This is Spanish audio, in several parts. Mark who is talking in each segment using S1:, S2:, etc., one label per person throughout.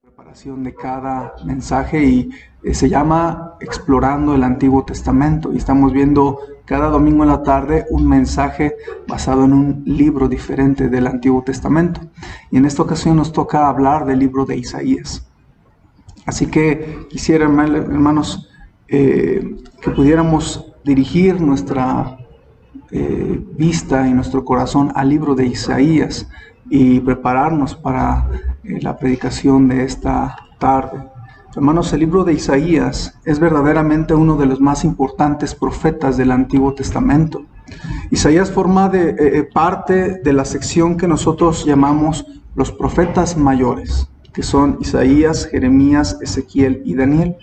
S1: Preparación de cada mensaje y se llama Explorando el Antiguo Testamento, y estamos viendo cada domingo en la tarde un mensaje basado en un libro diferente del Antiguo Testamento, y en esta ocasión nos toca hablar del libro de Isaías. Así que quisiera, hermanos, que pudiéramos dirigir nuestra vista y nuestro corazón al libro de Isaías y prepararnos para la predicación de esta tarde. Hermanos, el libro de Isaías es verdaderamente uno de los más importantes profetas del Antiguo Testamento. Isaías forma parte de la sección que nosotros llamamos los profetas mayores, que son Isaías, Jeremías, Ezequiel y Daniel.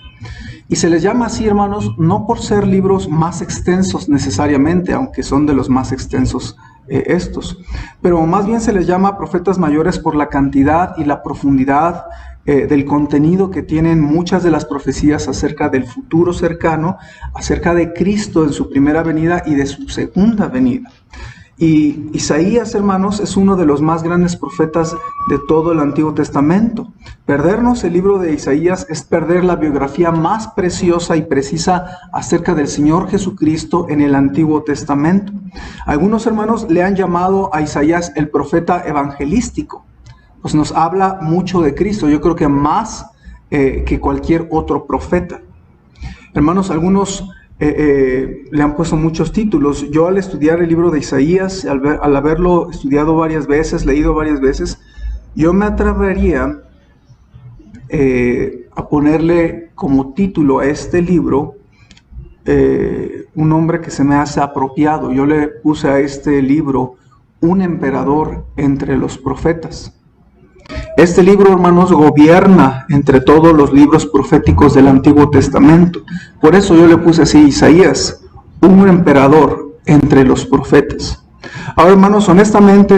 S1: Y se les llama así, hermanos, no por ser libros más extensos necesariamente, aunque son de los más extensos estos, pero más bien se les llama profetas mayores por la cantidad y la profundidad del contenido que tienen muchas de las profecías acerca del futuro cercano, acerca de Cristo en su primera venida y de su segunda venida. Y Isaías, hermanos, es uno de los más grandes profetas de todo el Antiguo Testamento. Perdernos el libro de Isaías es perder la biografía más preciosa y precisa acerca del Señor Jesucristo en el Antiguo Testamento. Algunos hermanos le han llamado a Isaías el profeta evangelístico, pues nos habla mucho de Cristo, yo creo que más que cualquier otro profeta. Hermanos, algunos le han puesto muchos títulos. Yo al estudiar el libro de Isaías, al haberlo estudiado varias veces, leído varias veces, yo me atrevería a ponerle como título a este libro un nombre que se me hace apropiado. Yo le puse a este libro un emperador entre los profetas. Este libro, hermanos, gobierna entre todos los libros proféticos del Antiguo Testamento. Por eso yo le puse así, Isaías, un emperador entre los profetas. Ahora, hermanos, honestamente,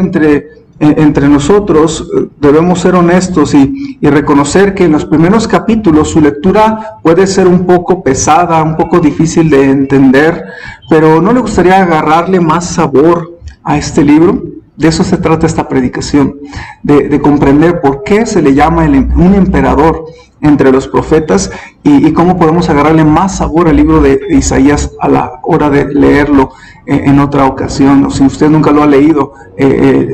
S1: entre nosotros debemos ser honestos y reconocer que en los primeros capítulos su lectura puede ser un poco pesada, un poco difícil de entender, pero ¿no le gustaría agarrarle más sabor a este libro? De eso se trata esta predicación, de comprender por qué se le llama un emperador entre los profetas y cómo podemos agarrarle más sabor al libro de Isaías a la hora de leerlo en otra ocasión. O si usted nunca lo ha leído,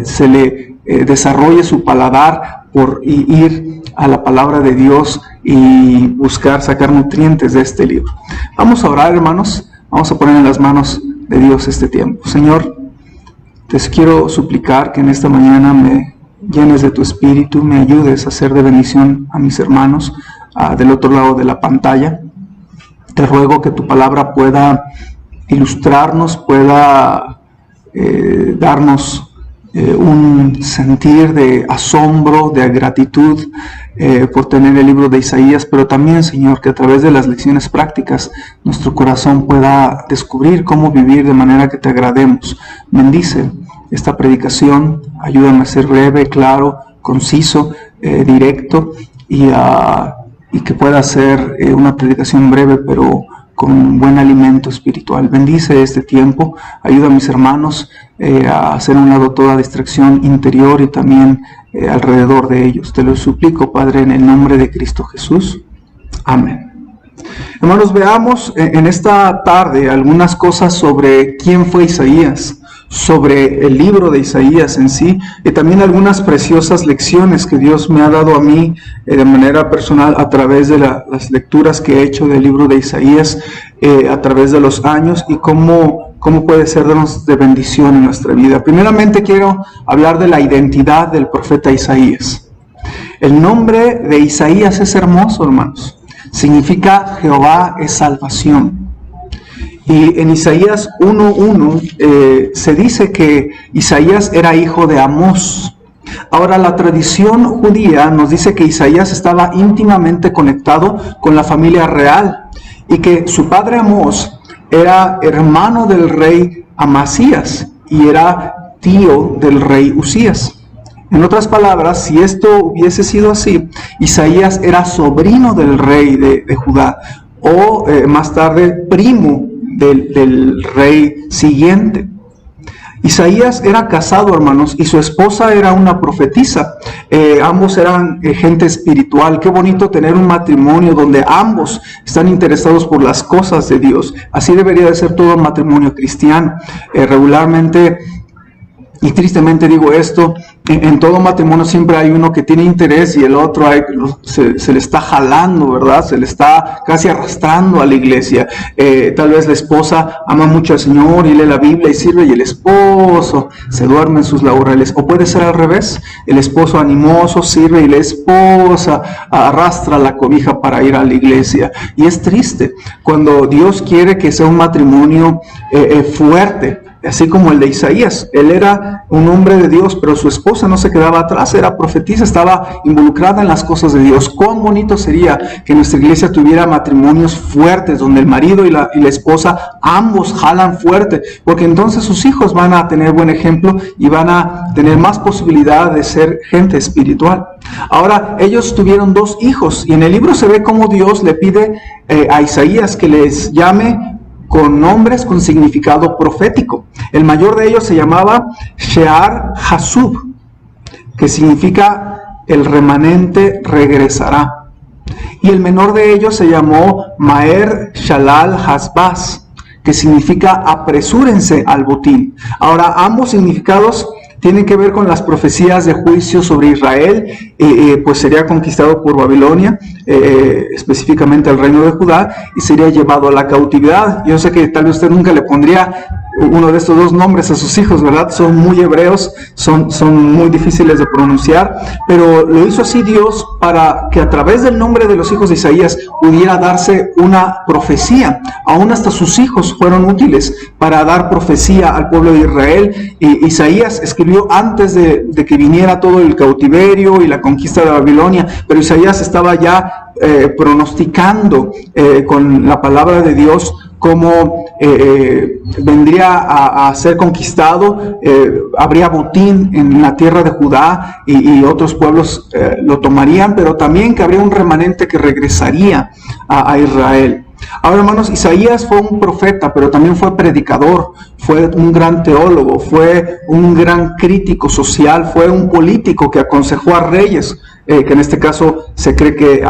S1: se le desarrolle su paladar por ir a la palabra de Dios y buscar sacar nutrientes de este libro. Vamos a orar, hermanos, vamos a poner en las manos de Dios este tiempo. Señor, te quiero suplicar que en esta mañana me llenes de tu espíritu, me ayudes a ser de bendición a mis hermanos del otro lado de la pantalla. Te ruego que tu palabra pueda ilustrarnos, pueda darnos un sentir de asombro, de gratitud por tener el libro de Isaías, pero también, Señor, que a través de las lecciones prácticas nuestro corazón pueda descubrir cómo vivir de manera que te agrademos. Bendice esta predicación, ayúdame a ser breve, claro, conciso, directo y que pueda ser una predicación breve pero con buen alimento espiritual. Bendice este tiempo, ayuda a mis hermanos a hacer a un lado toda distracción interior y también alrededor de ellos. Te lo suplico, Padre, en el nombre de Cristo Jesús. Amén. Hermanos, veamos en esta tarde algunas cosas sobre quién fue Isaías, sobre el libro de Isaías en sí, y también algunas preciosas lecciones que Dios me ha dado a mí de manera personal a través de las lecturas que he hecho del libro de Isaías a través de los años y cómo puede sernos de bendición en nuestra vida. Primeramente quiero hablar de la identidad del profeta Isaías. El nombre de Isaías es hermoso, hermanos. Significa Jehová es salvación. Y en Isaías 1:1 se dice que Isaías era hijo de Amós. Ahora, la tradición judía nos dice que Isaías estaba íntimamente conectado con la familia real y que su padre Amós era hermano del rey Amasías y era tío del rey Usías. En otras palabras, si esto hubiese sido así, Isaías era sobrino del rey de Judá o más tarde primo del rey siguiente. Isaías era casado, hermanos, y su esposa era una profetisa. Ambos eran gente espiritual. Qué bonito tener un matrimonio donde ambos están interesados por las cosas de Dios. Así debería de ser todo matrimonio cristiano. Regularmente, y tristemente digo esto, en todo matrimonio siempre hay uno que tiene interés y el otro se le está jalando, ¿verdad? Se le está casi arrastrando a la iglesia. Tal vez la esposa ama mucho al Señor y lee la Biblia y sirve, y el esposo se duerme en sus laureles. O puede ser al revés: el esposo animoso sirve y la esposa arrastra la cobija para ir a la iglesia. Y es triste cuando Dios quiere que sea un matrimonio fuerte, así como el de Isaías. Él era un hombre de Dios, pero su esposa no se quedaba atrás, era profetisa, estaba involucrada en las cosas de Dios. Cuán bonito sería que nuestra iglesia tuviera matrimonios fuertes, donde el marido y la esposa ambos jalan fuerte, porque entonces sus hijos van a tener buen ejemplo y van a tener más posibilidad de ser gente espiritual. Ahora, ellos tuvieron 2 hijos, y en el libro se ve cómo Dios le pide a Isaías que les llame con nombres con significado profético. El mayor de ellos se llamaba Shear-Jashub, que significa el remanente regresará. Y el menor de ellos se llamó Maher-Shalal-Hasbaz, que significa apresúrense al botín. Ahora, ambos significados tienen que ver con las profecías de juicio sobre Israel, pues sería conquistado por Babilonia, específicamente el reino de Judá, y sería llevado a la cautividad. Yo sé que tal vez usted nunca le pondría uno de estos 2 nombres a sus hijos, ¿verdad? Son muy hebreos, son muy difíciles de pronunciar, pero lo hizo así Dios para que a través del nombre de los hijos de Isaías pudiera darse una profecía. Aún hasta sus hijos fueron útiles para dar profecía al pueblo de Israel. Isaías escribió antes de que viniera todo el cautiverio y la conquista de Babilonia, pero Isaías estaba ya pronosticando con la palabra de Dios cómo vendría a ser conquistado, habría botín en la tierra de Judá y otros pueblos lo tomarían, pero también que habría un remanente que regresaría a Israel. Ahora, hermanos, Isaías fue un profeta, pero también fue predicador, fue un gran teólogo, fue un gran crítico social, fue un político que aconsejó a reyes, que en este caso se cree que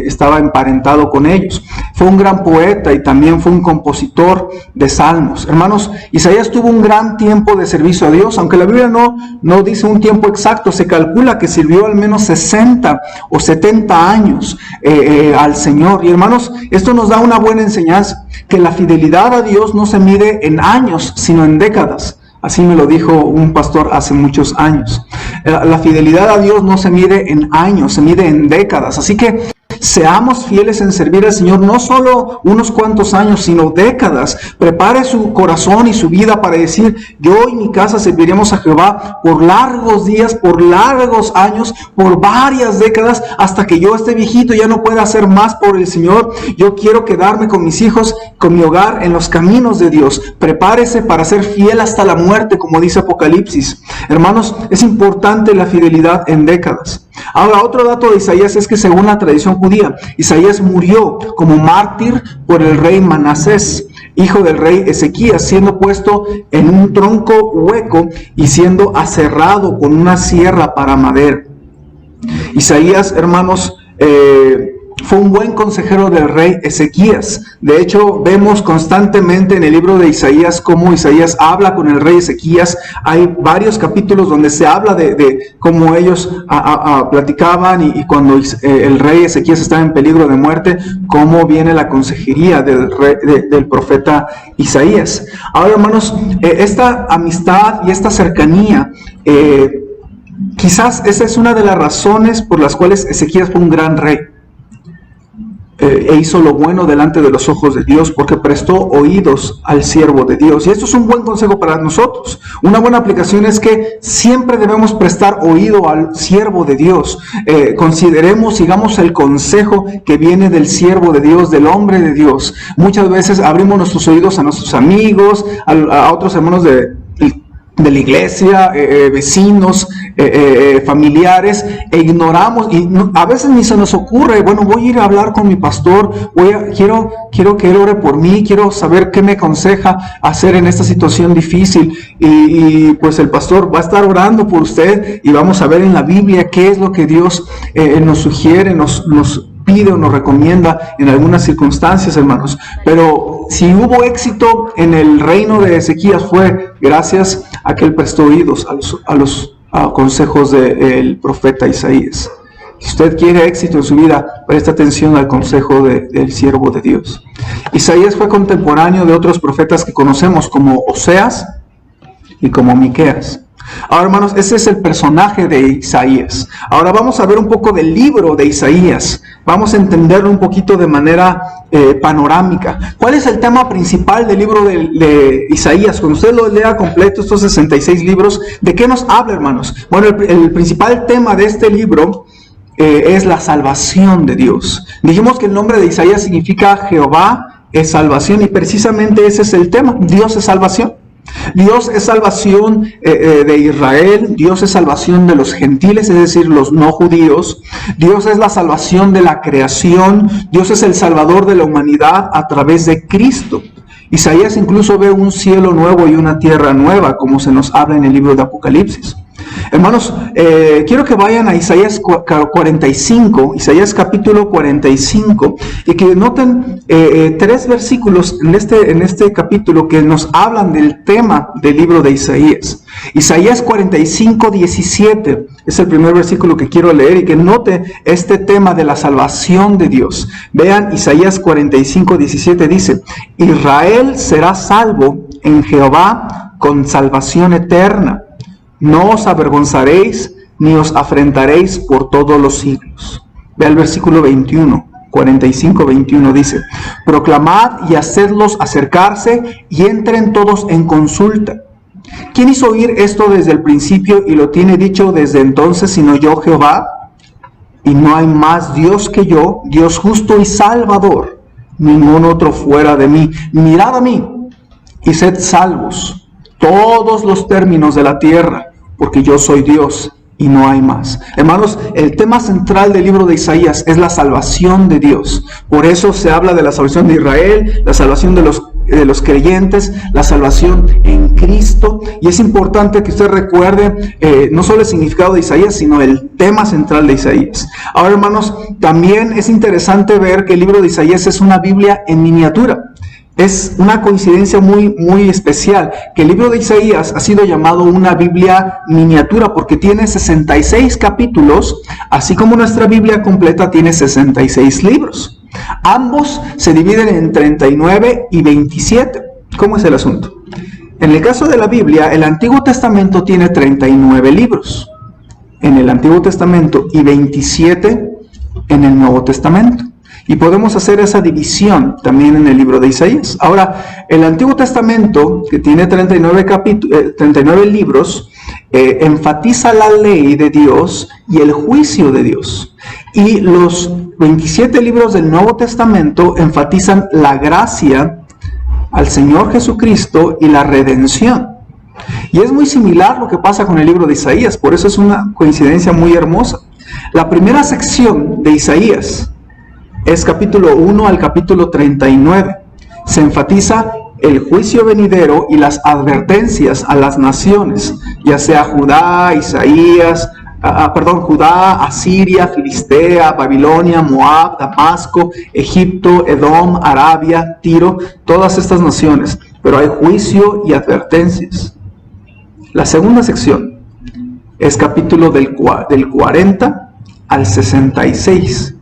S1: estaba emparentado con ellos. Fue un gran poeta y también fue un compositor de salmos. Hermanos, Isaías tuvo un gran tiempo de servicio a Dios, aunque la Biblia no dice un tiempo exacto. Se calcula que sirvió al menos 60 o 70 años al Señor. Y hermanos, esto nos da una buena enseñanza, que la fidelidad a Dios no se mide en años, sino en décadas. Así me lo dijo un pastor hace muchos años. La fidelidad a Dios no se mide en años, se mide en décadas. Así que seamos fieles en servir al Señor, no solo unos cuantos años, sino décadas. Prepare su corazón y su vida para decir: yo y mi casa serviremos a Jehová por largos días, por largos años, por varias décadas, hasta que yo esté viejito y ya no pueda hacer más por el Señor. Yo quiero quedarme con mis hijos, con mi hogar, en los caminos de Dios. Prepárese para ser fiel hasta la muerte, como dice Apocalipsis. Hermanos, es importante la fidelidad en décadas. Ahora, otro dato de Isaías es que, según la tradición judía, Isaías murió como mártir por el rey Manasés, hijo del rey Ezequías, siendo puesto en un tronco hueco y siendo aserrado con una sierra para madera. Isaías, hermanos, fue un buen consejero del rey Ezequías. De hecho, vemos constantemente en el libro de Isaías cómo Isaías habla con el rey Ezequías. Hay varios capítulos donde se habla de cómo ellos platicaban y cuando el rey Ezequías estaba en peligro de muerte, cómo viene la consejería del profeta Isaías. Ahora, hermanos, esta amistad y esta cercanía, quizás esa es una de las razones por las cuales Ezequías fue un gran rey. E hizo lo bueno delante de los ojos de Dios, porque prestó oídos al siervo de Dios. Y esto es un buen consejo para nosotros. Una buena aplicación es que siempre debemos prestar oído al siervo de Dios. Consideremos, sigamos el consejo que viene del siervo de Dios, del hombre de Dios. Muchas veces abrimos nuestros oídos a nuestros amigos, a otros hermanos de la iglesia, vecinos, familiares, ignoramos, y a veces ni se nos ocurre, bueno, voy a ir a hablar con mi pastor, quiero que él ore por mí, quiero saber qué me aconseja hacer en esta situación difícil, y pues el pastor va a estar orando por usted, y vamos a ver en la Biblia qué es lo que Dios nos sugiere, nos pide o nos recomienda en algunas circunstancias, hermanos. Pero si hubo éxito en el reino de Ezequías fue gracias a que él prestó oídos a los consejos del profeta Isaías. Si usted quiere éxito en su vida, preste atención al consejo del siervo de Dios. Isaías fue contemporáneo de otros profetas que conocemos como Oseas y como Miqueas. Ahora, hermanos, ese es el personaje de Isaías. Ahora vamos a ver un poco del libro de Isaías. Vamos a entenderlo un poquito de manera panorámica. ¿Cuál es el tema principal del libro de Isaías? Cuando usted lo lea completo, estos 66 libros, ¿de qué nos habla, hermanos? Bueno, el principal tema de este libro es la salvación de Dios. Dijimos que el nombre de Isaías significa Jehová es salvación, y precisamente ese es el tema. Dios es salvación. Dios es salvación de Israel, Dios es salvación de los gentiles, es decir, los no judíos. Dios es la salvación de la creación, Dios es el salvador de la humanidad a través de Cristo. Isaías incluso ve un cielo nuevo y una tierra nueva, como se nos habla en el libro de Apocalipsis. Hermanos, quiero que vayan a Isaías 45, Isaías capítulo 45, y que noten 3 versículos en este capítulo que nos hablan del tema del libro de Isaías. Isaías 45, 17 es el primer versículo que quiero leer, y que note este tema de la salvación de Dios. Vean, Isaías 45, 17 dice: Israel será salvo en Jehová con salvación eterna. No os avergonzaréis, ni os afrentaréis por todos los siglos. Ve al versículo 21, 45, 21 dice: Proclamad y hacedlos acercarse, y entren todos en consulta. ¿Quién hizo oír esto desde el principio y lo tiene dicho desde entonces, sino yo, Jehová? Y no hay más Dios que yo, Dios justo y salvador, ningún otro fuera de mí. Mirad a mí y sed salvos todos los términos de la tierra, porque yo soy Dios y no hay más. Hermanos, el tema central del libro de Isaías es la salvación de Dios. Por eso se habla de la salvación de Israel, la salvación de los creyentes, la salvación en Cristo. Y es importante que usted recuerde no solo el significado de Isaías, sino el tema central de Isaías. Ahora, hermanos, también es interesante ver que el libro de Isaías es una Biblia en miniatura. Es una coincidencia muy especial que el libro de Isaías ha sido llamado una Biblia miniatura porque tiene 66 capítulos, así como nuestra Biblia completa tiene 66 libros. Ambos se dividen en 39 y 27. ¿Cómo es el asunto? En el caso de la Biblia, el Antiguo Testamento tiene 39 libros en el Antiguo Testamento y 27 en el Nuevo Testamento. Y podemos hacer esa división también en el libro de Isaías. Ahora, el Antiguo Testamento, que tiene 39 libros, enfatiza la ley de Dios y el juicio de Dios. Y los 27 libros del Nuevo Testamento enfatizan la gracia al Señor Jesucristo y la redención. Y es muy similar lo que pasa con el libro de Isaías, por eso es una coincidencia muy hermosa. La primera sección de Isaías es capítulo 1 al capítulo 39. Se enfatiza el juicio venidero y las advertencias a las naciones, ya sea Judá, Asiria, Filistea, Babilonia, Moab, Damasco, Egipto, Edom, Arabia, Tiro, todas estas naciones. Pero hay juicio y advertencias. La segunda sección es capítulo del 40 al 66.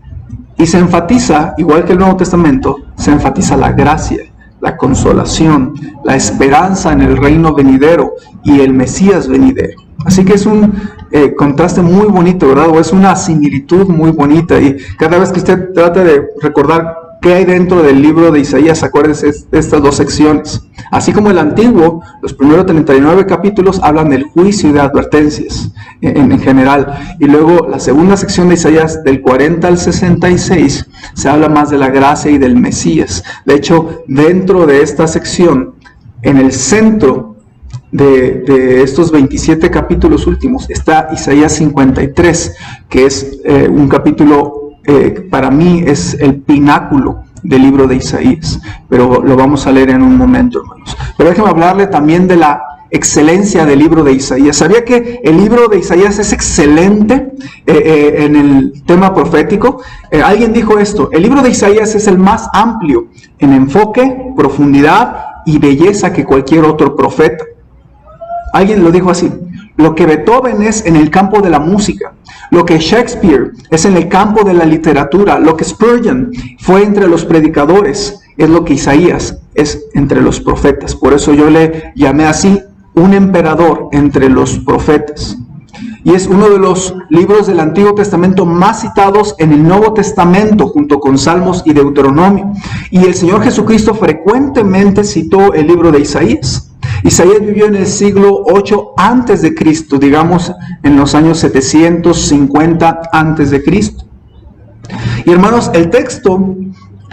S1: Y se enfatiza, igual que el Nuevo Testamento, se enfatiza la gracia, la consolación, la esperanza en el reino venidero y el Mesías venidero. Así que es un contraste muy bonito, ¿verdad? O es una similitud muy bonita. Y cada vez que usted trate de recordar qué hay dentro del libro de Isaías, acuérdese de estas dos secciones. Así como el Antiguo, los primeros 39 capítulos hablan del juicio y de advertencias en general. Y luego la segunda sección de Isaías, del 40 al 66, se habla más de la gracia y del Mesías. De hecho, dentro de esta sección, en el centro de estos 27 capítulos últimos está Isaías 53, que es un capítulo, para mí es el pináculo del libro de Isaías, pero lo vamos a leer en un momento, hermanos. Pero déjenme hablarle también de la excelencia del libro de Isaías. ¿Sabía que el libro de Isaías es excelente en el tema profético? Alguien dijo esto: el libro de Isaías es el más amplio en enfoque, profundidad y belleza que cualquier otro profeta. Alguien lo dijo así: lo que Beethoven es en el campo de la música, lo que Shakespeare es en el campo de la literatura, lo que Spurgeon fue entre los predicadores, es lo que Isaías es entre los profetas. Por eso yo le llamé así: un emperador entre los profetas. Y es uno de los libros del Antiguo Testamento más citados en el Nuevo Testamento, junto con Salmos y Deuteronomio. Y el Señor Jesucristo frecuentemente citó el libro de Isaías. Isaías vivió en el siglo 8 antes de Cristo, digamos en los años 750 antes de Cristo. Y hermanos, el texto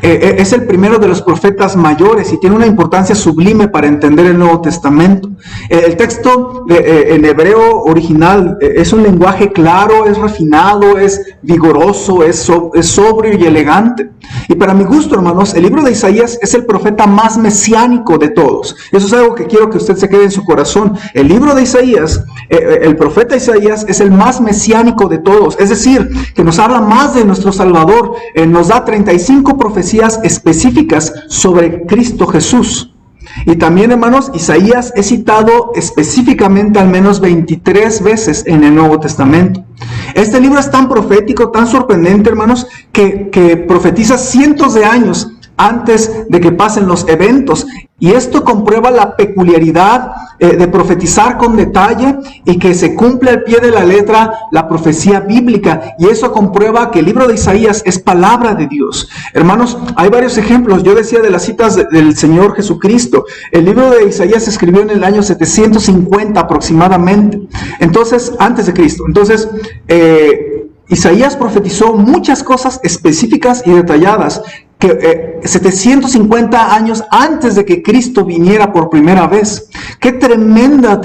S1: es el primero de los profetas mayores y tiene una importancia sublime para entender el Nuevo Testamento. El texto en hebreo original es un lenguaje claro, es refinado, es vigoroso, es sobrio y elegante. Y para mi gusto, hermanos, el libro de Isaías es el profeta más mesiánico de todos. Eso es algo que quiero que usted se quede en su corazón. El libro de Isaías, el profeta Isaías, es el más mesiánico de todos. Es decir, que nos habla más de nuestro Salvador. Nos da 35 profecías específicas sobre Cristo Jesús. Y también, hermanos, Isaías es citado específicamente al menos 23 veces en el Nuevo Testamento. Este libro es tan profético, tan sorprendente, hermanos, que profetiza cientos de años antes de que pasen los eventos. Y esto comprueba la peculiaridad de profetizar con detalle y que se cumple al pie de la letra la profecía bíblica. Y eso comprueba que el libro de Isaías es palabra de Dios. Hermanos, hay varios ejemplos. Yo decía de las citas del Señor Jesucristo. El libro de Isaías se escribió en el año 750 aproximadamente. Entonces, antes de Cristo. Entonces, Isaías profetizó muchas cosas específicas y detalladas que 750 años antes de que Cristo viniera por primera vez. ¡Qué tremenda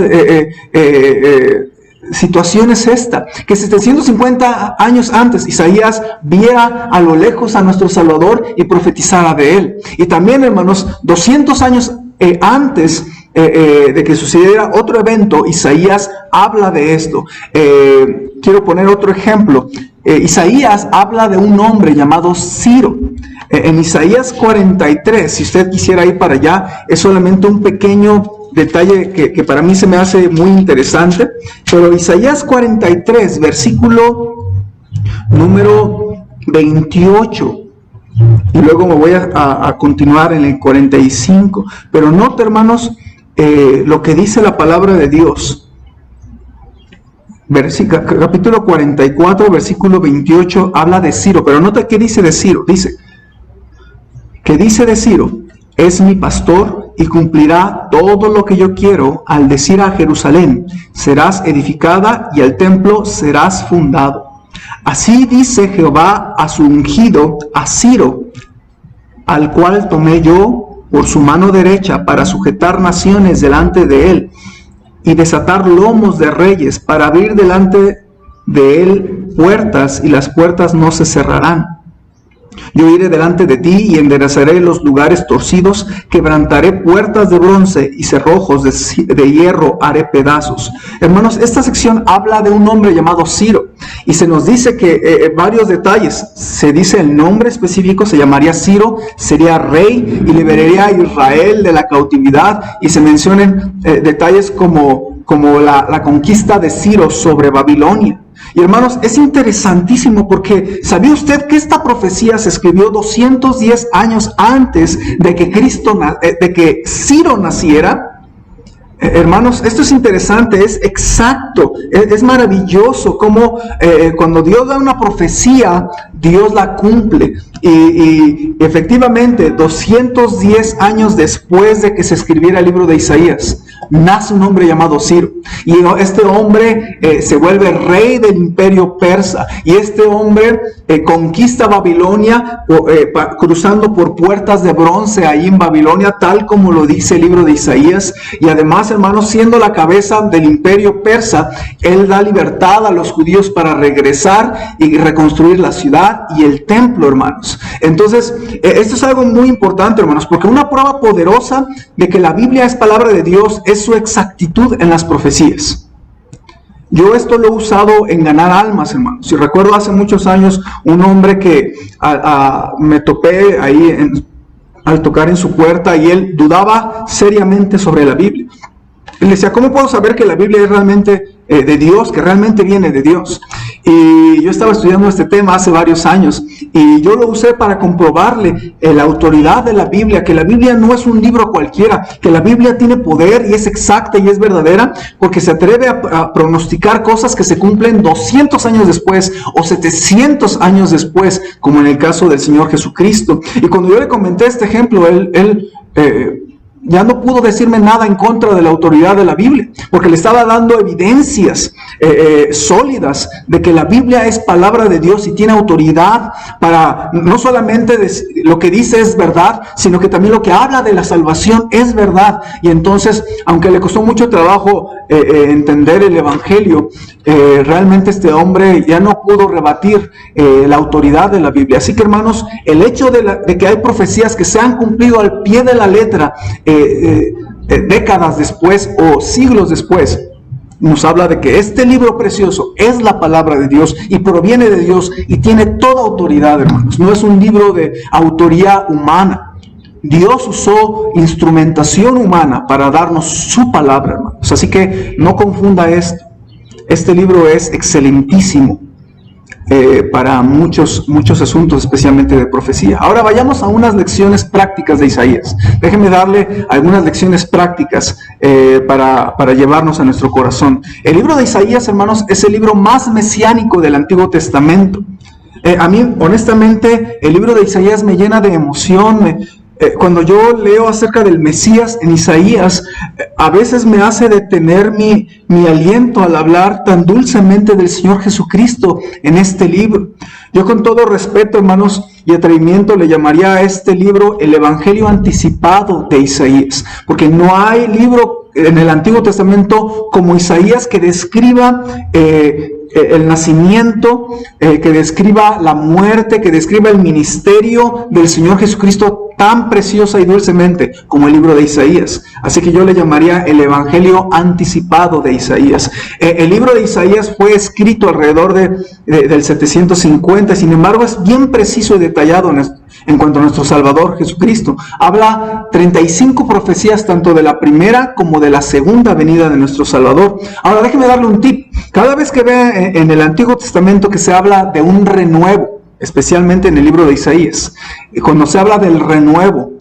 S1: situación es esta! Que 750 años antes Isaías viera a lo lejos a nuestro Salvador y profetizara de él. Y también, hermanos, 200 años antes de que sucediera otro evento, Isaías habla de esto. Quiero poner otro ejemplo. Isaías habla de un hombre llamado Ciro. En Isaías 43, si usted quisiera ir para allá, es solamente un pequeño detalle que para mí se me hace muy interesante. Pero Isaías 43, versículo número 28. Y luego me voy a continuar en el 45. Pero note, hermanos, lo que dice la palabra de Dios. Capítulo 44, versículo 28, habla de Ciro. Pero nota qué dice de Ciro. Dice de Ciro: es mi pastor y cumplirá todo lo que yo quiero al decir a Jerusalén: serás edificada, y al templo serás fundado. Así dice Jehová a su ungido, a Ciro, al cual tomé yo por su mano derecha para sujetar naciones delante de él y desatar lomos de reyes, para abrir delante de él puertas, y las puertas no se cerrarán. Yo iré delante de ti y enderezaré los lugares torcidos, quebrantaré puertas de bronce y cerrojos de hierro haré pedazos. Hermanos, esta sección habla de un hombre llamado Ciro, y se nos dice que varios detalles. Se dice el nombre específico, se llamaría Ciro, sería rey y liberaría a Israel de la cautividad, y se mencionan detalles como la conquista de Ciro sobre Babilonia. Y hermanos, es interesantísimo porque ¿sabía usted que esta profecía se escribió 210 años antes de que Ciro naciera? Hermanos, esto es interesante, es exacto, es maravilloso cómo cuando Dios da una profecía, Dios la cumple. Y efectivamente, 210 años después de que se escribiera el libro de Isaías, nace un hombre llamado Ciro. Y este hombre se vuelve rey del imperio persa. Y este hombre conquista Babilonia cruzando por puertas de bronce ahí en Babilonia, tal como lo dice el libro de Isaías. Y además, hermanos, siendo la cabeza del imperio persa, él da libertad a los judíos para regresar y reconstruir la ciudad y el templo, hermanos. Entonces, esto es algo muy importante, hermanos, porque una prueba poderosa de que la Biblia es palabra de Dios es su exactitud en las profecías. Yo esto lo he usado en ganar almas, hermanos. Si recuerdo hace muchos años un hombre que me topé ahí al tocar en su puerta, y él dudaba seriamente sobre la Biblia. Él decía, ¿cómo puedo saber que la Biblia es realmente de Dios, que realmente viene de Dios? Y yo estaba estudiando este tema hace varios años, y yo lo usé para comprobarle la autoridad de la Biblia, que la Biblia no es un libro cualquiera, que la Biblia tiene poder y es exacta y es verdadera, porque se atreve a pronosticar cosas que se cumplen 200 años después o 700 años después, como en el caso del Señor Jesucristo. Y cuando yo le comenté este ejemplo, él ya no pudo decirme nada en contra de la autoridad de la Biblia, porque le estaba dando evidencias sólidas de que la Biblia es palabra de Dios y tiene autoridad para no solamente lo que dice es verdad, sino que también lo que habla de la salvación es verdad. Y entonces, aunque le costó mucho trabajo entender el Evangelio, realmente este hombre ya no pudo rebatir la autoridad de la Biblia. Así que, hermanos, el hecho de que hay profecías que se han cumplido al pie de la letra décadas después o siglos después, nos habla de que este libro precioso es la palabra de Dios y proviene de Dios y tiene toda autoridad, hermanos. No es un libro de autoría humana. Dios usó instrumentación humana para darnos su palabra, hermanos. Así que no confunda esto. Este libro es excelentísimo para muchos asuntos, especialmente de profecía. Ahora vayamos a unas lecciones prácticas de Isaías. Déjenme darle algunas lecciones prácticas para llevarnos a nuestro corazón. El libro de Isaías, hermanos, es el libro más mesiánico del Antiguo Testamento. A mí, honestamente, el libro de Isaías me llena de emoción. Cuando yo leo acerca del Mesías en Isaías, a veces me hace detener mi aliento al hablar tan dulcemente del Señor Jesucristo en este libro. Yo, con todo respeto, hermanos, y atrevimiento, le llamaría a este libro el Evangelio anticipado de Isaías, porque no hay libro en el Antiguo Testamento como Isaías que describa el nacimiento, que describa la muerte, que describa el ministerio del Señor Jesucristo tan preciosa y dulcemente como el libro de Isaías. Así que yo le llamaría el Evangelio anticipado de Isaías. El libro de Isaías fue escrito alrededor del 750, sin embargo es bien preciso y detallado en cuanto a nuestro Salvador Jesucristo. Habla 35 profecías, tanto de la primera como de la segunda venida de nuestro Salvador. Ahora déjeme darle un tip. Cada vez que ve en el Antiguo Testamento que se habla de un renuevo, especialmente en el libro de Isaías, cuando se habla del renuevo,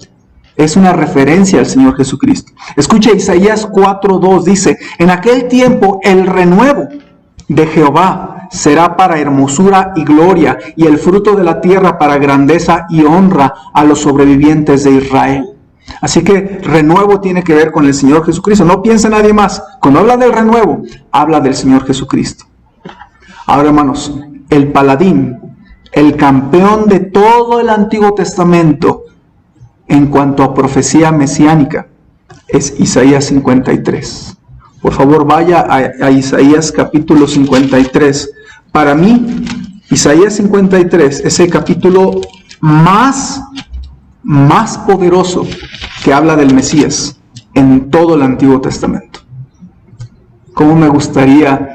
S1: es una referencia al Señor Jesucristo. Escucha Isaías 4:2, dice: en aquel tiempo el renuevo de Jehová será para hermosura y gloria, y el fruto de la tierra para grandeza y honra a los sobrevivientes de Israel. Así que renuevo tiene que ver con el Señor Jesucristo. No piensa nadie más. Cuando habla del renuevo, habla del Señor Jesucristo. Ahora, hermanos, el paladín, el campeón de todo el Antiguo Testamento en cuanto a profecía mesiánica, es Isaías 53. Por favor, vaya a Isaías capítulo 53. Para mí, Isaías 53 es el capítulo más poderoso que habla del Mesías en todo el Antiguo Testamento. ¿Cómo me gustaría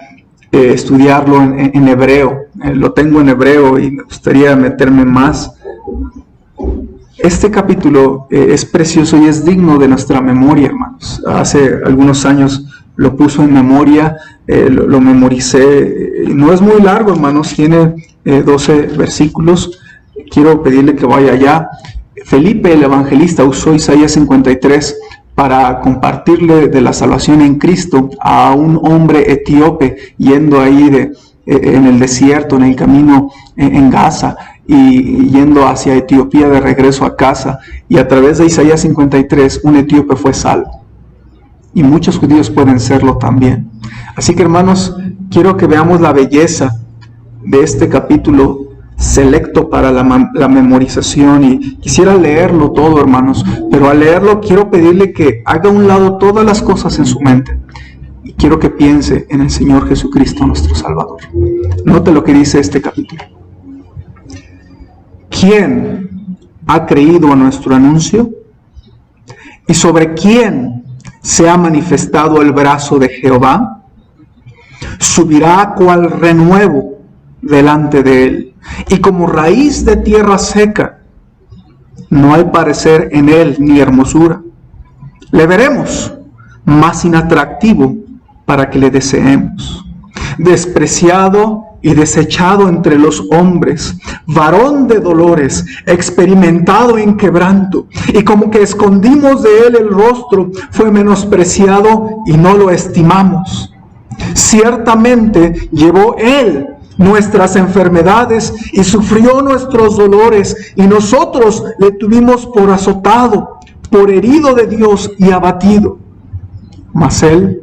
S1: estudiarlo en hebreo? Lo tengo en hebreo y me gustaría meterme más. Este capítulo es precioso y es digno de nuestra memoria, hermanos. Hace algunos años lo puso en memoria, lo memoricé. No es muy largo, hermanos, tiene 12 versículos. Quiero pedirle que vaya allá. Felipe el evangelista usó Isaías 53 para compartirle de la salvación en Cristo a un hombre etíope yendo ahí en el desierto, en el camino en Gaza, y yendo hacia Etiopía de regreso a casa. Y a través de Isaías 53, un etíope fue salvo. y muchos judíos pueden serlo también. Así que, hermanos, quiero que veamos la belleza de este capítulo selecto para la memorización, y quisiera leerlo todo, hermanos, pero al leerlo quiero pedirle que haga a un lado todas las cosas en su mente y quiero que piense en el Señor Jesucristo, nuestro Salvador. Note lo que dice este capítulo. ¿Quién ha creído a nuestro anuncio? ¿Y sobre quién se ha manifestado el brazo de Jehová? Subirá cual renuevo delante de él, y como raíz de tierra seca. No hay parecer en él ni hermosura. Le veremos más inatractivo para que le deseemos. Despreciado y desechado entre los hombres, varón de dolores, experimentado en quebranto, y como que escondimos de él el rostro, fue menospreciado y no lo estimamos. Ciertamente llevó él nuestras enfermedades y sufrió nuestros dolores, y nosotros le tuvimos por azotado, por herido de Dios y abatido. Mas él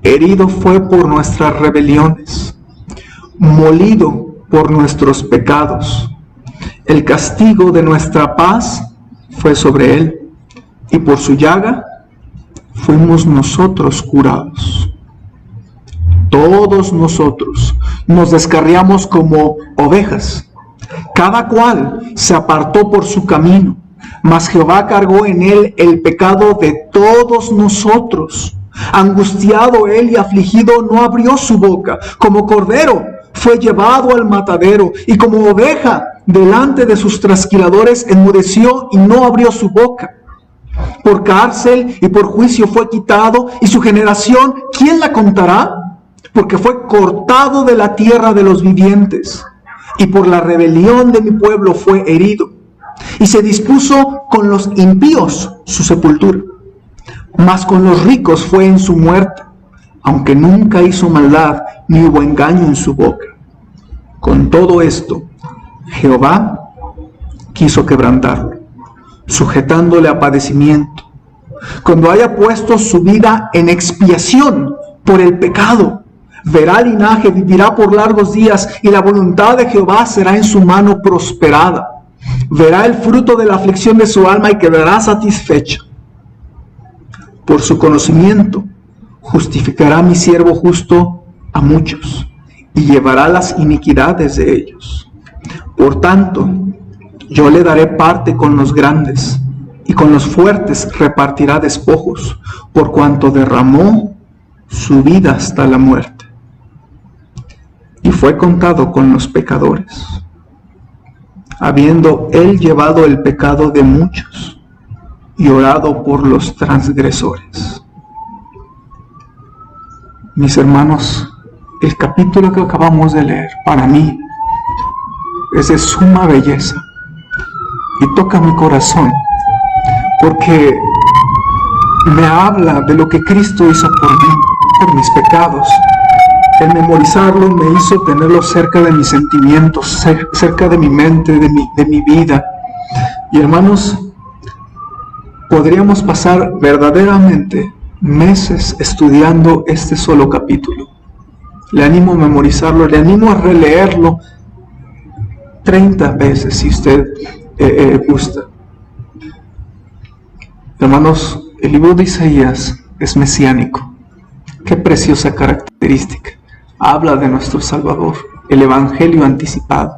S1: herido fue por nuestras rebeliones, molido por nuestros pecados. El castigo de nuestra paz fue sobre él, y por su llaga fuimos nosotros curados. Todos nosotros nos descarriamos como ovejas, cada cual se apartó por su camino, mas Jehová cargó en él el pecado de todos nosotros. Angustiado él y afligido, no abrió su boca. Como cordero fue llevado al matadero, y como oveja delante de sus trasquiladores enmudeció y no abrió su boca. Por cárcel y por juicio fue quitado, y su generación, ¿quién la contará? Porque fue cortado de la tierra de los vivientes, y por la rebelión de mi pueblo fue herido. Y se dispuso con los impíos su sepultura, mas con los ricos fue en su muerte, aunque nunca hizo maldad, ni hubo engaño en su boca. Con todo esto, Jehová quiso quebrantarlo, sujetándole a padecimiento, cuando haya puesto su vida en expiación por el pecado. Verá linaje, vivirá por largos días, y la voluntad de Jehová será en su mano prosperada. Verá el fruto de la aflicción de su alma y quedará satisfecho. Por su conocimiento justificará mi siervo justo a muchos, y llevará las iniquidades de ellos. Por tanto, yo le daré parte con los grandes, y con los fuertes repartirá despojos, por cuanto derramó su vida hasta la muerte. Y fue contado con los pecadores, habiendo él llevado el pecado de muchos y orado por los transgresores. Mis hermanos, el capítulo que acabamos de leer, para mí, es de suma belleza y toca mi corazón, porque me habla de lo que Cristo hizo por mí, por mis pecados. El memorizarlo me hizo tenerlo cerca de mis sentimientos, cerca de mi mente, de mi vida. Y hermanos, podríamos pasar verdaderamente meses estudiando este solo capítulo. Le animo a memorizarlo, le animo a releerlo 30 veces si usted gusta. Hermanos, el libro de Isaías es mesiánico. Qué preciosa característica. Habla de nuestro Salvador, el Evangelio anticipado.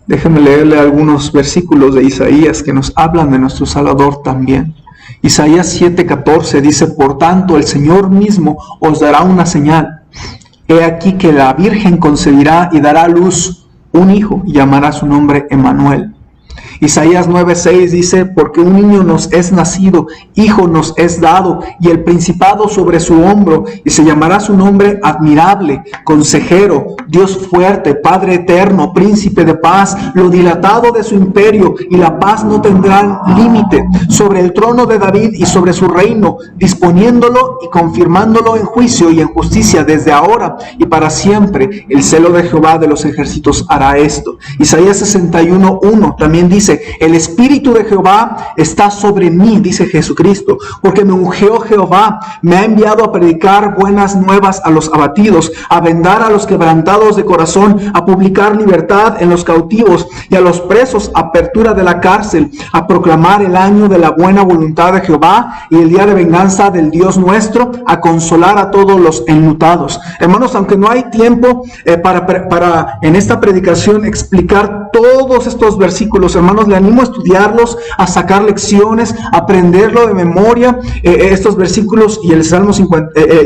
S1: Déjenme leerle algunos versículos de Isaías que nos hablan de nuestro Salvador también. Isaías 7:14 dice: por tanto, el Señor mismo os dará una señal. He aquí que la Virgen concebirá y dará a luz un hijo, y llamará su nombre Emmanuel. Isaías 9:6 dice: porque un niño nos es nacido, hijo nos es dado, y el principado sobre su hombro, y se llamará su nombre admirable, consejero, Dios fuerte, Padre eterno, príncipe de paz. Lo dilatado de su imperio y la paz no tendrán límite sobre el trono de David y sobre su reino, disponiéndolo y confirmándolo en juicio y en justicia desde ahora y para siempre. El celo de Jehová de los ejércitos hará esto. Isaías 61:1 también dice: dice, el Espíritu de Jehová está sobre mí, dice Jesucristo, porque me ungió Jehová, me ha enviado a predicar buenas nuevas a los abatidos, a vendar a los quebrantados de corazón, a publicar libertad en los cautivos y a los presos, apertura de la cárcel, a proclamar el año de la buena voluntad de Jehová y el día de venganza del Dios nuestro, a consolar a todos los enlutados. Hermanos, aunque no hay tiempo para en esta predicación explicar todos estos versículos, hermanos, le animo a estudiarlos, a sacar lecciones, a aprenderlo de memoria, estos versículos y el Salmo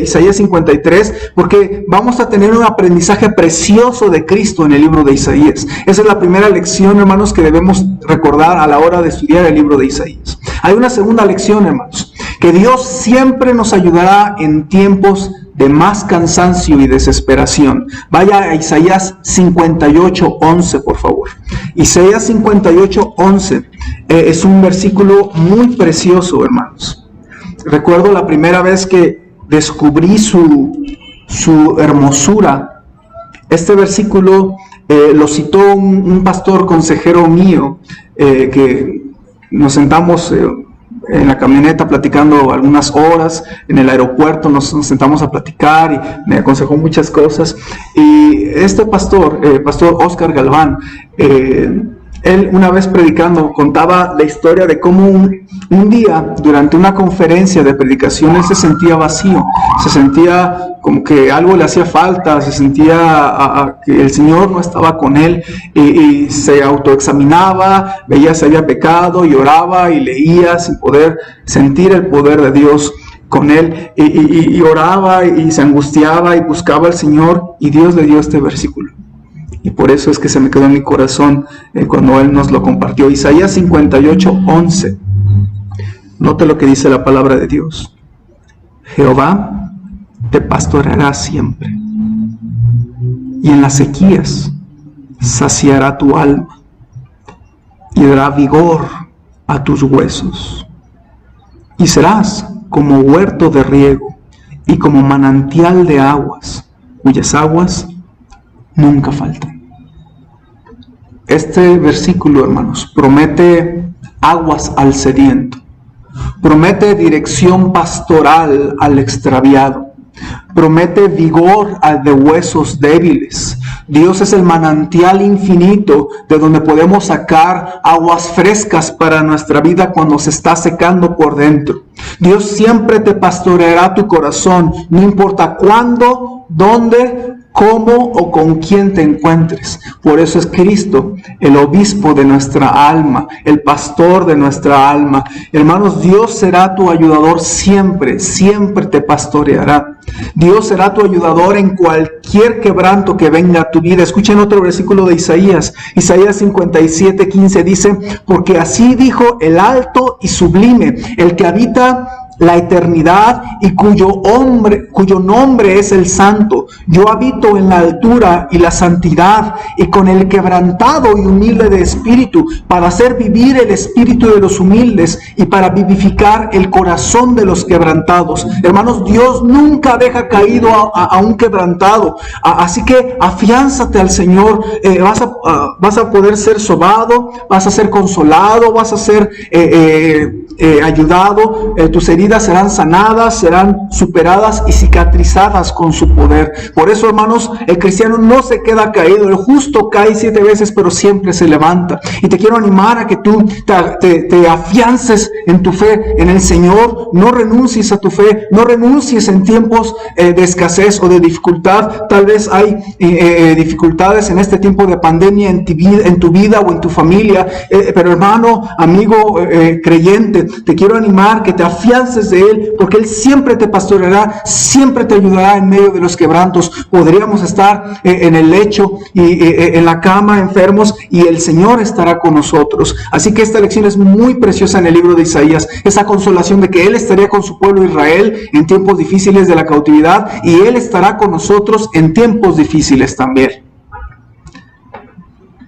S1: Isaías 53, porque vamos a tener un aprendizaje precioso de Cristo en el libro de Isaías. Esa es la primera lección, hermanos, que debemos recordar a la hora de estudiar el libro de Isaías. Hay una segunda lección, hermanos, que Dios siempre nos ayudará en tiempos de más cansancio y desesperación. Vaya a Isaías 58:11, por favor. Isaías 58:11 es un versículo muy precioso, hermanos. Recuerdo la primera vez que descubrí su hermosura. Este versículo lo citó un pastor consejero mío, que nos sentamos en la camioneta platicando algunas horas, en el aeropuerto nos sentamos a platicar y me aconsejó muchas cosas. Y este pastor, pastor Oscar Galván, él una vez predicando contaba la historia de cómo un día durante una conferencia de predicación él se sentía vacío, se sentía como que algo le hacía falta, se sentía que el Señor no estaba con él, y se autoexaminaba, veía si había pecado y oraba y leía sin poder sentir el poder de Dios con él, y oraba y se angustiaba y buscaba al Señor, y Dios le dio este versículo. Y por eso es que se me quedó en mi corazón cuando Él nos lo compartió. Isaías 58:11. Note lo que dice la palabra de Dios. Jehová te pastoreará siempre, y en las sequías saciará tu alma, y dará vigor a tus huesos. Y serás como huerto de riego, y como manantial de aguas, cuyas aguas nunca faltan. Este versículo, hermanos, promete aguas al sediento, promete dirección pastoral al extraviado, promete vigor al de huesos débiles. Dios es el manantial infinito de donde podemos sacar aguas frescas para nuestra vida cuando se está secando por dentro. Dios siempre te pastoreará tu corazón, no importa cuándo, dónde, cómo o con quién te encuentres. Por eso es Cristo el obispo de nuestra alma, el pastor de nuestra alma. Hermanos, Dios será tu ayudador siempre, siempre te pastoreará. Dios será tu ayudador en cualquier quebranto que venga a tu vida. Escuchen otro versículo de Isaías. Isaías 57:15 dice: porque así dijo el alto y sublime, el que habita la eternidad y cuyo nombre es el Santo. Yo habito en la altura y la santidad, y con el quebrantado y humilde de espíritu, para hacer vivir el espíritu de los humildes y para vivificar el corazón de los quebrantados. Hermanos, Dios nunca deja caído a un quebrantado. Así que afiánzate al Señor. Vas a poder ser sobado, vas a ser consolado, vas a ser ayudado. Tus heridas serán sanadas, serán superadas y cicatrizadas con su poder. Por eso, hermanos, el cristiano no se queda caído. El justo cae 7 veces, pero siempre se levanta. Y te quiero animar a que tú te afiances en tu fe en el Señor. No renuncies a tu fe, no renuncies en tiempos de escasez o de dificultad. Tal vez hay dificultades en este tiempo de pandemia en tu vida o en tu familia, pero hermano, amigo creyente, te quiero animar que te afiances de Él, porque Él siempre te pastoreará, siempre te ayudará en medio de los quebrantos. Podríamos estar en el lecho y en la cama enfermos, y el Señor estará con nosotros. Así que esta lección es muy preciosa en el libro de Isaías, esa consolación de que Él estaría con su pueblo Israel en tiempos difíciles de la cautividad, y Él estará con nosotros en tiempos difíciles también.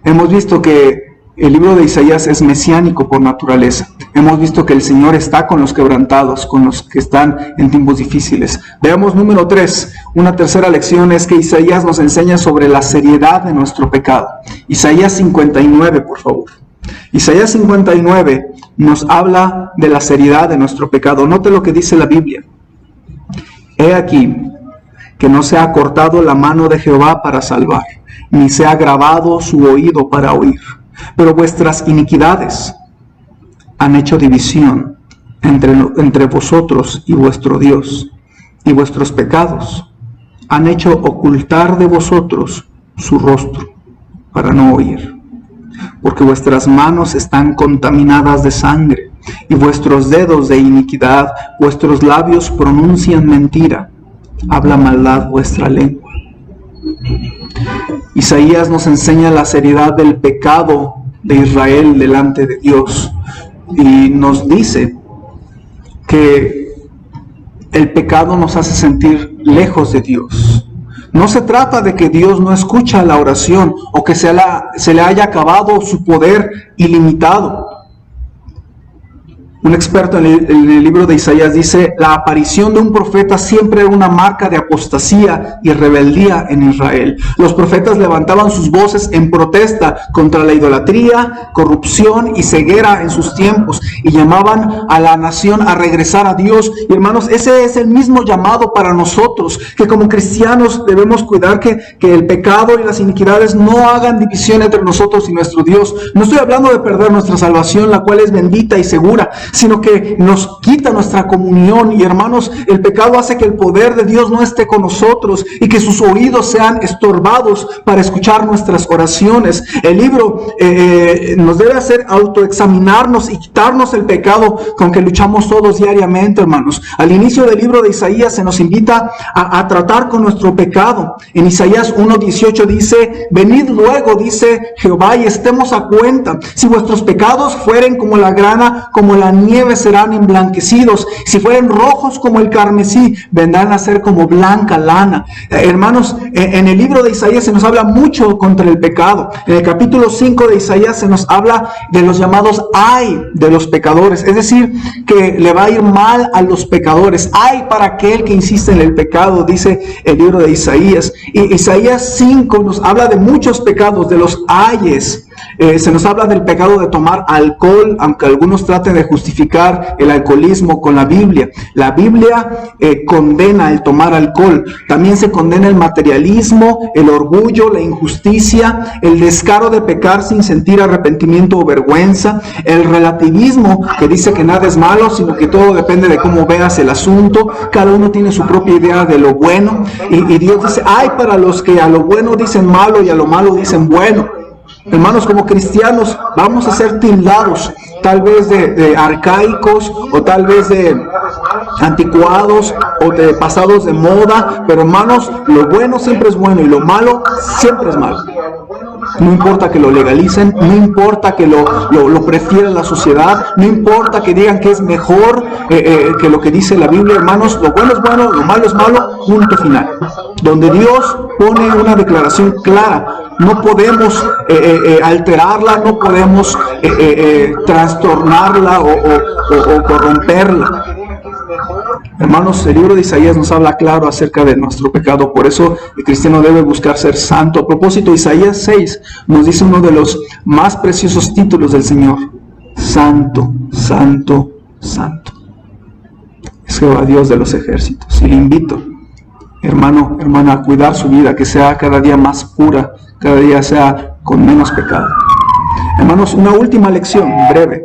S1: Hemos visto que el libro de Isaías es mesiánico por naturaleza. Hemos visto que el Señor está con los quebrantados, con los que están en tiempos difíciles. Veamos número 3. Una tercera lección es que Isaías nos enseña sobre la seriedad de nuestro pecado. Isaías 59, por favor. Isaías 59 nos habla de la seriedad de nuestro pecado. Note lo que dice la Biblia. He aquí que no se ha cortado la mano de Jehová para salvar, ni se ha agravado su oído para oír. Pero vuestras iniquidades han hecho división entre vosotros y vuestro Dios, y vuestros pecados han hecho ocultar de vosotros su rostro para no oír. Porque vuestras manos están contaminadas de sangre, y vuestros dedos de iniquidad, vuestros labios pronuncian mentira, habla maldad vuestra lengua. Isaías nos enseña la seriedad del pecado de Israel delante de Dios, y nos dice que el pecado nos hace sentir lejos de Dios. No se trata de que Dios no escucha la oración o que se le haya acabado su poder ilimitado. Un experto en el libro de Isaías dice: la aparición de un profeta siempre era una marca de apostasía y rebeldía en Israel. Los profetas levantaban sus voces en protesta contra la idolatría, corrupción y ceguera en sus tiempos, y llamaban a la nación a regresar a Dios. Y hermanos, ese es el mismo llamado para nosotros, que como cristianos debemos cuidar que el pecado y las iniquidades no hagan división entre nosotros y nuestro Dios. No estoy hablando de perder nuestra salvación, la cual es bendita y segura, sino que nos quita nuestra comunión. Y hermanos, el pecado hace que el poder de Dios no esté con nosotros y que sus oídos sean estorbados para escuchar nuestras oraciones. El libro nos debe hacer autoexaminarnos y quitarnos el pecado con que luchamos todos diariamente, hermanos. Al inicio del libro de Isaías se nos invita a tratar con nuestro pecado. En Isaías 1:18 dice: venid luego, dice Jehová, y estemos a cuenta. Si vuestros pecados fueren como la grana, como la nieve serán emblanquecidos. Si fueren rojos como el carmesí, vendrán a ser como blanca lana. Hermanos, en el libro de Isaías se nos habla mucho contra el pecado. En el capítulo 5 de Isaías se nos habla de los llamados ay de los pecadores, es decir, que le va a ir mal a los pecadores. Ay para aquel que insiste en el pecado, dice el libro de Isaías. Y Isaías 5 nos habla de muchos pecados, de los ayes. Se nos habla del pecado de tomar alcohol, aunque algunos traten de justificar el alcoholismo con la Biblia. La Biblia condena el tomar alcohol. También se condena el materialismo, el orgullo, la injusticia, el descaro de pecar sin sentir arrepentimiento o vergüenza, el relativismo, que dice que nada es malo, sino que todo depende de cómo veas el asunto. Cada uno tiene su propia idea de lo bueno. Y Dios dice: ay para los que a lo bueno dicen malo y a lo malo dicen bueno. Hermanos, como cristianos vamos a ser tildados tal vez de arcaicos, o tal vez de anticuados, o de pasados de moda, pero hermanos, lo bueno siempre es bueno y lo malo siempre es malo. No importa que lo legalicen, no importa que lo prefiera la sociedad, no importa que digan que es mejor que lo que dice la Biblia, hermanos, lo bueno es bueno, lo malo es malo, punto final. Donde Dios pone una declaración clara, no podemos alterarla, no podemos trastornarla o corromperla. Hermanos, el libro de Isaías nos habla claro acerca de nuestro pecado. Por eso el cristiano debe buscar ser santo. A propósito, Isaías 6 nos dice uno de los más preciosos títulos del Señor: Santo, Santo, Santo. Es Jehová Dios de los ejércitos. Y le invito, hermano, hermana, a cuidar su vida, que sea cada día más pura, cada día sea con menos pecado. Hermanos, una última lección breve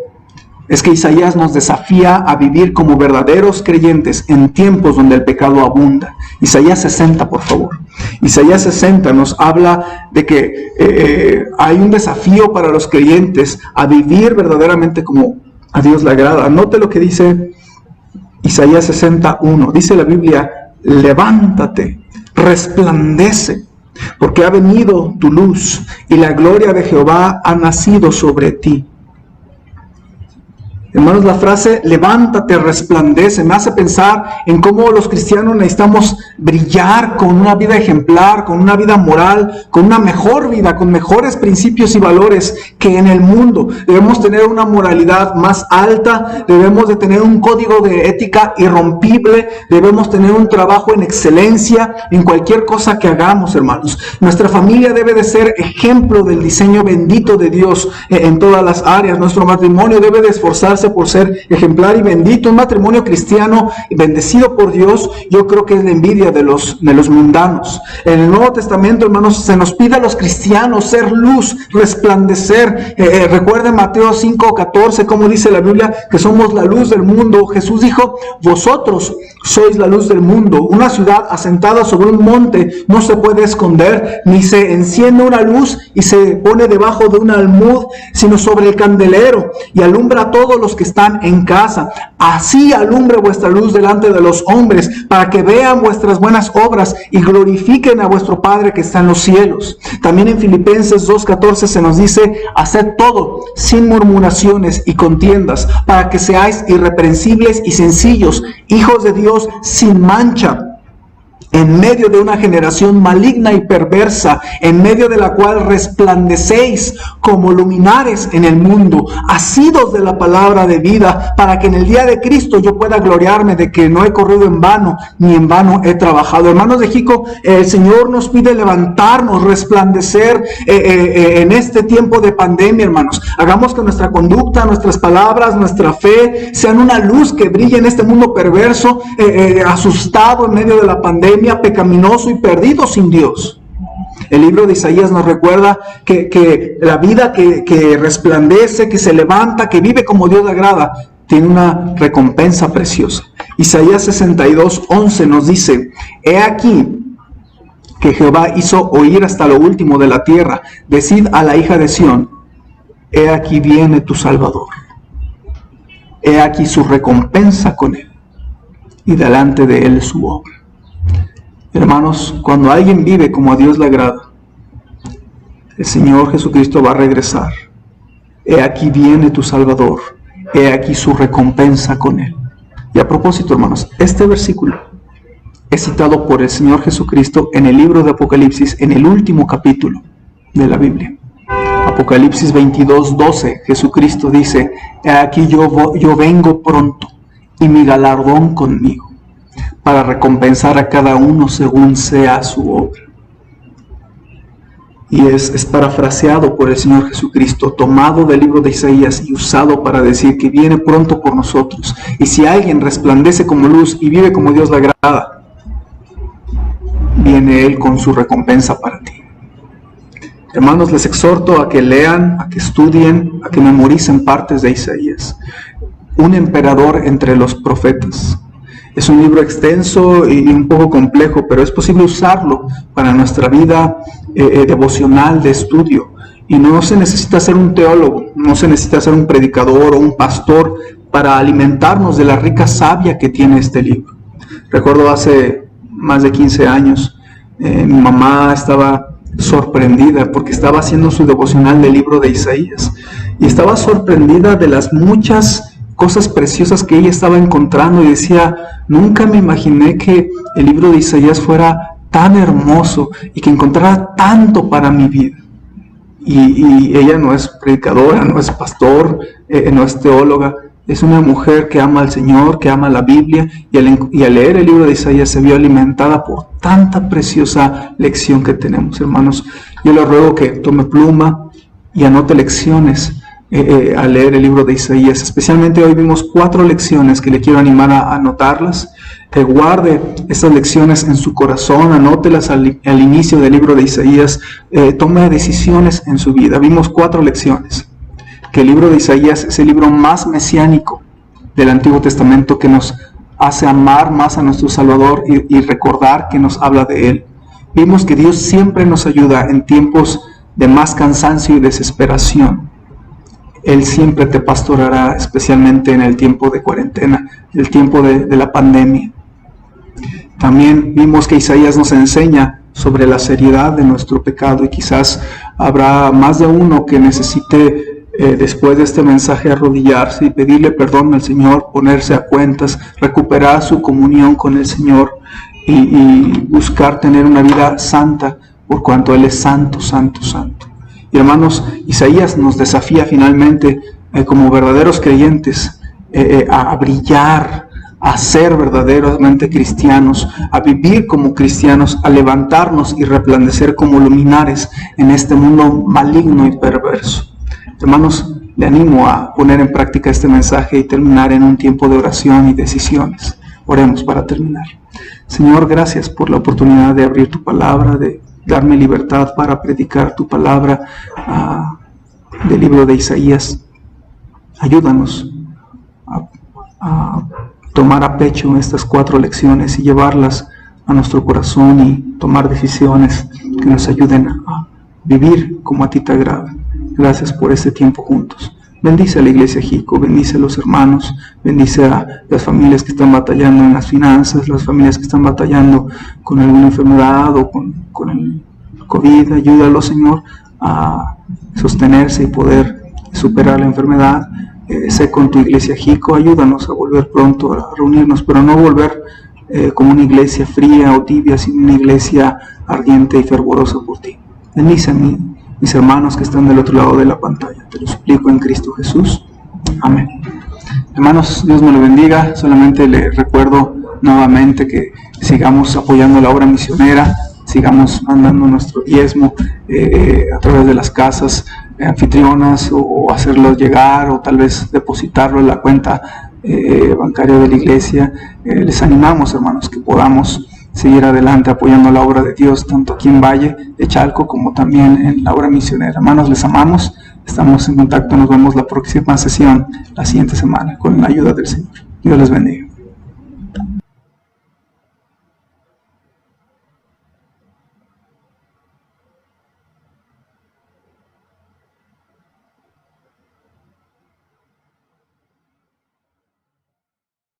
S1: es que Isaías nos desafía a vivir como verdaderos creyentes en tiempos donde el pecado abunda. Isaías 60, por favor. Isaías 60 nos habla de que hay un desafío para los creyentes a vivir verdaderamente como a Dios le agrada. Note lo que dice Isaías 61. Dice la Biblia: levántate, resplandece, porque ha venido tu luz y la gloria de Jehová ha nacido sobre ti. Hermanos, la frase levántate, resplandece, me hace pensar en cómo los cristianos necesitamos brillar con una vida ejemplar, con una vida moral, con una mejor vida, con mejores principios y valores que en el mundo. Debemos tener una moralidad más alta, debemos de tener un código de ética irrompible, debemos tener un trabajo en excelencia en cualquier cosa que hagamos, hermanos. Nuestra familia debe de ser ejemplo del diseño bendito de Dios en todas las áreas. Nuestro matrimonio debe de esforzarse por ser ejemplar y bendito. Un matrimonio cristiano bendecido por Dios, yo creo que es la envidia de los mundanos. En el Nuevo Testamento, hermanos, se nos pide a los cristianos ser luz, resplandecer. Recuerden Mateo 5:14, como dice la Biblia, que somos la luz del mundo. Jesús dijo, vosotros sois la luz del mundo. Una ciudad asentada sobre un monte no se puede esconder, ni se enciende una luz y se pone debajo de un almud, sino sobre el candelero, y alumbra a todos los que están en casa. Así alumbre vuestra luz delante de los hombres, para que vean vuestras buenas obras y glorifiquen a vuestro Padre que está en los cielos. También en Filipenses 2:14 se nos dice, haced todo sin murmuraciones y contiendas, para que seáis irreprensibles y sencillos, hijos de Dios sin mancha, en medio de una generación maligna y perversa, en medio de la cual resplandecéis como luminares en el mundo, asidos de la palabra de vida, para que en el día de Cristo yo pueda gloriarme de que no he corrido en vano, ni en vano he trabajado. Hermanos de Jico, el Señor nos pide levantarnos, resplandecer en este tiempo de pandemia, hermanos. Hagamos que nuestra conducta, nuestras palabras, nuestra fe sean una luz que brille en este mundo perverso, asustado en medio de la pandemia, pecaminoso y perdido sin Dios. El libro de Isaías nos recuerda que la vida que resplandece, que se levanta, que vive como Dios le agrada, tiene una recompensa preciosa. Isaías 62:11 nos dice, he aquí que Jehová hizo oír hasta lo último de la tierra, decid a la hija de Sión, he aquí viene tu Salvador, he aquí su recompensa con él, y delante de él su obra. Hermanos, cuando alguien vive como a Dios le agrada, el Señor Jesucristo va a regresar. He aquí viene tu Salvador, he aquí su recompensa con él. Y a propósito, hermanos, este versículo es citado por el Señor Jesucristo en el libro de Apocalipsis, en el último capítulo de la Biblia. Apocalipsis 22:12, Jesucristo dice, he aquí yo vengo pronto, y mi galardón conmigo, para recompensar a cada uno según sea su obra. Y es parafraseado por el Señor Jesucristo, tomado del libro de Isaías y usado para decir que viene pronto por nosotros. Y si alguien resplandece como luz y vive como Dios le agrada, viene Él con su recompensa para ti. Hermanos, les exhorto a que lean, a que estudien, a que memoricen partes de Isaías. Un emperador entre los profetas. Es un libro extenso y un poco complejo, pero es posible usarlo para nuestra vida devocional de estudio. Y no se necesita ser un teólogo, no se necesita ser un predicador o un pastor para alimentarnos de la rica savia que tiene este libro. Recuerdo hace más de 15 años, mi mamá estaba sorprendida porque estaba haciendo su devocional del libro de Isaías. Y estaba sorprendida de las muchas cosas preciosas que ella estaba encontrando y decía, nunca me imaginé que el libro de Isaías fuera tan hermoso y que encontrara tanto para mi vida. Y ella no es predicadora, no es pastor, no es teóloga, es una mujer que ama al Señor, que ama la Biblia, y al leer el libro de Isaías se vio alimentada por tanta preciosa lección que tenemos, hermanos. Yo le ruego que tome pluma y anote lecciones al leer el libro de Isaías. Especialmente hoy vimos 4 lecciones que le quiero animar a anotarlas. Que guarde estas lecciones en su corazón, anótelas al inicio del libro de Isaías, tome decisiones en su vida. Vimos 4 lecciones. Que el libro de Isaías es el libro más mesiánico del Antiguo Testamento, que nos hace amar más a nuestro Salvador y recordar que nos habla de Él. Vimos que Dios siempre nos ayuda en tiempos de más cansancio y desesperación. Él siempre te pastorará, especialmente en el tiempo de cuarentena, el tiempo de la pandemia. También vimos que Isaías nos enseña sobre la seriedad de nuestro pecado, y quizás habrá más de uno que necesite después de este mensaje, arrodillarse y pedirle perdón al Señor, ponerse a cuentas, recuperar su comunión con el Señor y buscar tener una vida santa, por cuanto Él es santo, santo, santo. Y hermanos, Isaías nos desafía finalmente como verdaderos creyentes a brillar, a ser verdaderamente cristianos, a vivir como cristianos, a levantarnos y resplandecer como luminares en este mundo maligno y perverso. Hermanos, le animo a poner en práctica este mensaje y terminar en un tiempo de oración y decisiones. Oremos para terminar. Señor, gracias por la oportunidad de abrir tu palabra, de darme libertad para predicar tu palabra del libro de Isaías. Ayúdanos a tomar a pecho estas 4 lecciones y llevarlas a nuestro corazón y tomar decisiones que nos ayuden a vivir como a ti te agrada. Gracias por este tiempo juntos. Bendice a la iglesia Jico, bendice a los hermanos, bendice a las familias que están batallando en las finanzas, las familias que están batallando con alguna enfermedad o con el COVID. Ayúdalos, Señor, a sostenerse y poder superar la enfermedad. Sé con tu iglesia Jico, ayúdanos a volver pronto a reunirnos, pero no volver como una iglesia fría o tibia, sino una iglesia ardiente y fervorosa por ti. Bendice a mis hermanos que están del otro lado de la pantalla. Te lo suplico en Cristo Jesús. Amén. Hermanos, Dios me lo bendiga. Solamente les recuerdo nuevamente que sigamos apoyando la obra misionera, sigamos mandando nuestro diezmo a través de las casas anfitrionas o hacerlo llegar o tal vez depositarlo en la cuenta bancaria de la iglesia. Les animamos, hermanos, que podamos seguir adelante apoyando la obra de Dios, tanto aquí en Valle de Chalco como también en la obra misionera. Hermanos, les amamos, estamos en contacto, nos vemos la próxima sesión, la siguiente semana, con la ayuda del Señor. Dios les bendiga.